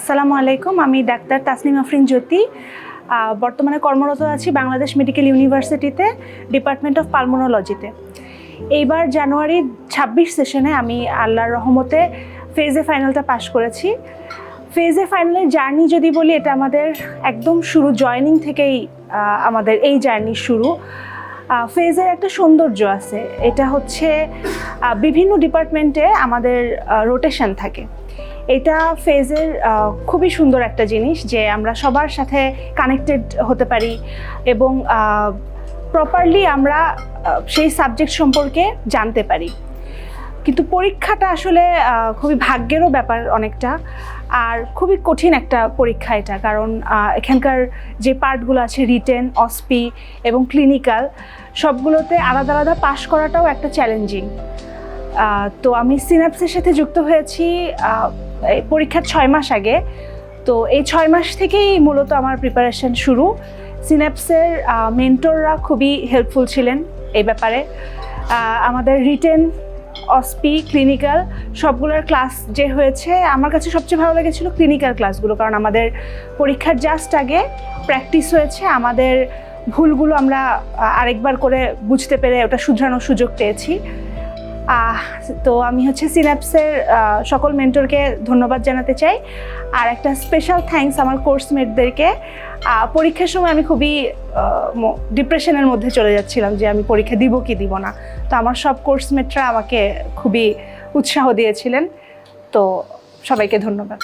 আসসালামু আলাইকুম, আমি ডাক্তার তাসনিম আফরিন জ্যোতি। বর্তমানে কর্মরত আছি বাংলাদেশ মেডিকেল ইউনিভার্সিটিতে, ডিপার্টমেন্ট অফ পালমোনোলজিতে। এইবার জানুয়ারি 26 সেশনে আমি আল্লাহর রহমতে ফেজে ফাইনালটা পাশ করেছি। ফেজে ফাইনালের জার্নি যদি বলি, এটা আমাদের একদম শুরু, জয়েনিং থেকেই আমাদের এই জার্নি শুরু। ফেজের একটা সৌন্দর্য আছে, এটা হচ্ছে বিভিন্ন ডিপার্টমেন্টে আমাদের রোটেশন থাকে। এটা ফেজের খুবই সুন্দর একটা জিনিস যে আমরা সবার সাথে কানেক্টেড হতে পারি এবং প্রপারলি আমরা সেই সাবজেক্ট সম্পর্কে জানতে পারি। কিন্তু পরীক্ষাটা আসলে খুবই ভাগ্যেরও ব্যাপার অনেকটা, আর খুবই কঠিন একটা পরীক্ষা এটা, কারণ এখানকার যে পার্টগুলো আছে, রিটেন, অসপি এবং ক্লিনিক্যাল, সবগুলোতে আলাদা আলাদা পাশ করাটাও একটা চ্যালেঞ্জিং। তো আমি সিন্যাপসের সাথে যুক্ত হয়েছি পরীক্ষার 6 মাস আগে। তো এই 6 মাস থেকেই মূলত আমার প্রিপারেশন শুরু। সিন্যাপসের মেন্টররা খুবই হেল্পফুল ছিলেন এই ব্যাপারে। আমাদের রিটেন, অসপি, ক্লিনিক্যাল সবগুলোর ক্লাস যে হয়েছে, আমার কাছে সবচেয়ে ভালো লেগেছিল ক্লিনিক্যাল ক্লাসগুলো, কারণ আমাদের পরীক্ষার জাস্ট আগে প্র্যাকটিস হয়েছে, আমাদের ভুলগুলো আমরা আরেকবার করে বুঝতে পেরে ওটা শুধরানোর সুযোগ পেয়েছি। তো আমি সিন্যাপসের সকল মেন্টরকে ধন্যবাদ জানাতে চাই, আর একটা স্পেশাল থ্যাঙ্কস আমার কোর্সমেটদেরকে। পরীক্ষার সময় আমি খুবই ডিপ্রেশনের মধ্যে চলে যাচ্ছিলাম যে আমি পরীক্ষা দিব কি দিব না, তো আমার সব কোর্সমেটরা আমাকে খুবই উৎসাহ দিয়েছিলেন। তো সবাইকে ধন্যবাদ।